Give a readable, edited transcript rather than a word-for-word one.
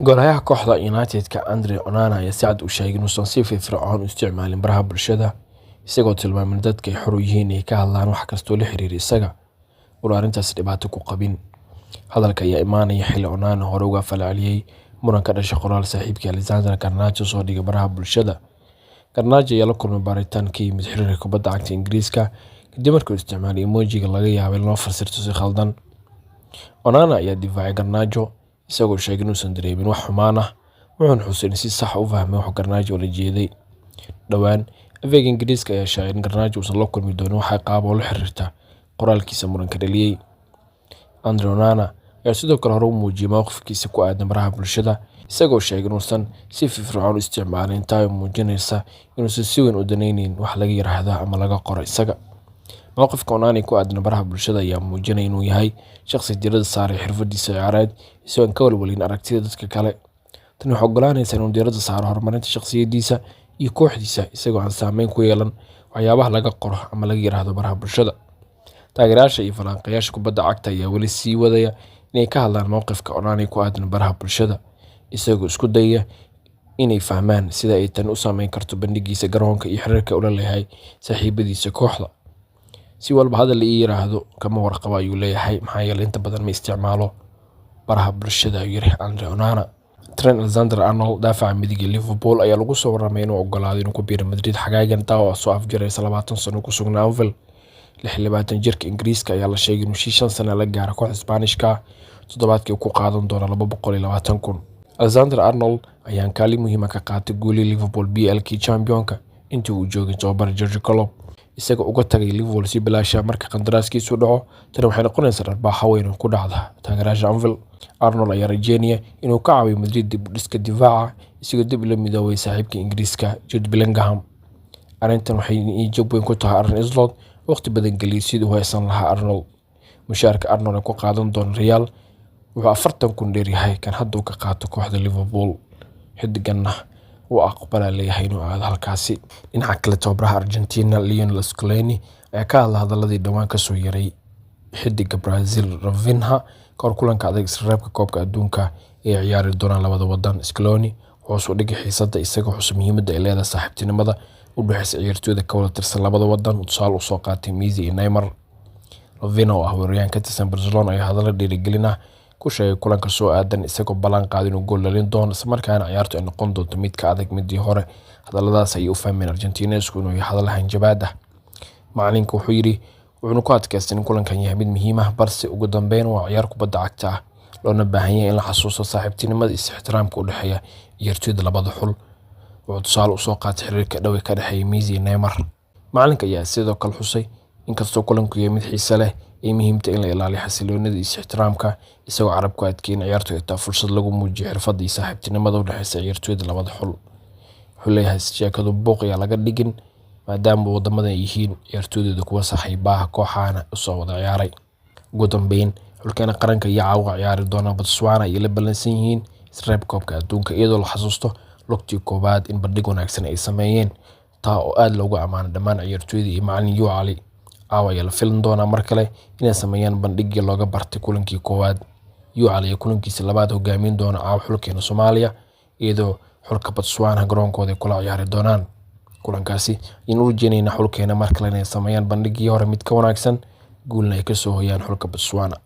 Golaha kooxda United-ka Andre Onana ayaa si cad u sheegay inuusan si firfircoon u isticmaalin baraha bulshada, isagoo tilmaamay in dadka ay xor u yihiin inay ka hadlaan wax kasta oo la xiriira isaga, oo arrintaas dhibaato ku qabin. Hadalka ayaa imaanaya xilli Onana hore uga falceliyay muran ka dhashay qoraal saaxiibkii Alexander Garnacho soo dhigay baraha bulshada. Garnacho ayaa la kulmay baaritaan ka yimid xiriirka kubadda cagta Ingiriiska kadib markii uu isticmaalay emoji-ga laga yaabay in loo fasirto si khaldan. Onana ayaa difaacay Garnacho, isagoo sheegay inuusan dareemin wax xumaan ah, wuxuuna xusay in si sax ah u fahmay waxa Garnacho ula jeeday. Dhowaan, afhayeenka Ingiriiska ayaa sheegay in Garnacho uusan la kulmi doonin wax ciqaab ah oo la xiriirta qoraalkiisa muranka dhaliyay. Andre Onana ayaa sidoo kale hore u muujiyay mowqifkiisa ku aaddan baraha bulshada, isagoo sheegay inuusan si firfircoon u isticmaalin taa oo muujinaysa inuusan si weyn u daneynayn wax laga yiraahdo ama laga qoro isaga. Mowqifka Onana ku aaddan baraha bulshada ayaa muujinaya inuu yahay shaqsi diiradda saaray xirfadiisa ciyaareed, isagoo aan ka walwalin aragtida dadka kale. Tani waxay oggolaanaysaa inuu diiradda saaro horumarinta shakhsiyaddiisa iyo kooxdiisa, isagoo aan saameyn ku yeelan waxyaabaha laga qoro ama laga yiraahdo baraha bulshada. Taageerayaasha iyo falanqeeyaasha kubadda cagta ayaa weli sii wadaya inay ka hadlaan mowqifka Onana ku aaddan baraha bulshada, isagoo isku dayaya inay fahmaan sida ay tani u saameyn karto bandhiggiisa garoonka iyo xiriirka uu la leeyahay saaxiibadiisa kooxda. Si walba hadal la ii yiraahdo kama warqabo ayuu leeyahay, maxaa yeelay inta badan ma isticmaalo baraha bulshada, ayuu yiri Andre Onana. Trent Alexander-Arnold, daafaca midig ee Liverpool, ayaa lagu soo warramay inuu oggolaaday inuu ku biiro Madrid xagaagan, taa oo soo afjaraysa 20 sano ku sugnaa Anfield. 26-jirka Ingiriiska ayaa la sheegay inuu 5 sano la gaaro kooxda Isbaanishka toddobaadkii uu ku qaadan doono 220,000. Alexander-Arnold ayaa kaalin muhiim ah ka qaatay guulihii Liverpool PLkii Championka intii uu joogay tababare Jurgen Klopp, isagoo uga tagay Liverpool si bilaash ah marka qandaraaskiisu dhaco. Tani waxay noqonaysaa dharbaaxo weyn oo ku dhacda taageerayaasha Anfield. Arnold ayaa rajeynaya inuu ka caawiyo Madrid dib u dhiska difaaca, isagoo dib ula midoobay saaxiibka Ingiriiska Jude Bellingham. Arrintan waxay niyad-jab weyn ku tahay Arne Slot, waqti badan geliyay sidii uu haysan lahaa Arnold. Mushaharka Arnold ee ku qaadan doona Real wuxuu 40 kun dheer yahay kan hadda uu ka qaato kooxda Liverpool. Xiddiganna wuu aqbalay leeyahay inuu aado halkaasi. Dhinaca kale, tababaraha Argentina Lionel Scaloni ayaa ka hadlay hadalladii dhawaan ka soo yeeray xiddiga Brazil Rafinha kahor kulanka adag isreebka koobka adduunka ee ciyaari doonaan labada wadan. Scaloni wuxuu dhigay xiisadda, isagoo xusay muhiimadda ay leedahay saaxiibtinimada u dhaxaysa ciyaartooyda ka wada tirsan labada wadan. Tusaale u soo qaatay Messi iyo Neymar. Rafinha oo ah weeraryahan ka tirsan Barcelona ayaa hadallo dhiirigelin ah ku sheegay kulanka soo aadan, isagoo ballan qaaday inuu gool dhalin doono, isla markaana ciyaartu ay noqon doonto mid ka adag midii hore. Hadalladaas ayay u fahmeen Argentinesku inuu yahay hadal hanjabaad ah. Macalinka wuxuu yidhi wuxuuna ku adkaystay in kulankan yahay mid muhiim ah, balse ugu dambeyn waa ciyaar kubadda cagta ah, loona baahan yahay in la xasuusto saaxiibtinimada iyo ixtiraamka u dhexeeya ciyaartooyda labada xul. Wuxuu tusaale u soo qaatay xiriirka dhow ee ka dhexeeya Messi iyo Neymar. Macalinka ayaa sidoo kale xusay in kastoo kulanku yahay mid xiiso leh, ay muhiim tahay in la ilaaliyo xasilloonida iyo ixtiraamka, isagoo carab ku adkeeyay in ciyaartu ay tahay fursad lagu muujiyo xirfadda iyo saaxiibtinimada u dhaxaysa ciyaartooyda labada xul. Wuxuu leeyahay sheekadu buuq ayaa laga dhigin, maadaama wadamadan ay yihiin ciyaartooydooda kuwa saaxiibaha kooxahana u soo wada ciyaaray. Ugu dambeyn, xulkeena qaranka iyo caawa ciyaari doona Botswana ay la ballansan yihiin isreeb koobka adduunka, iyadoo la xasuusto lugtii koowaad in bandhig wanaagsan ay sameeyeen, taa oo aad loogu ammaanay dhammaan ciyaartooyda iyo macallin Yuu Cali. Caawa ayaa la filan doonaa mar kale inay sameeyaan bandhiggii looga bartay kulankii koowaad. Yuu Cali ayaa kulankiisa labaad hogaamin doona caawa xulkeena Soomaaliya, iyadoo xulka Botswana garoonkooda ay kula ciyaari doonaan. Kulankaasi ayaan u rajeynaynaa xulkeena mar kale inay sameeyaan bandhiggii hore mid ka wanaagsan, guulna ay ka soo hoyaan xulka Botswana.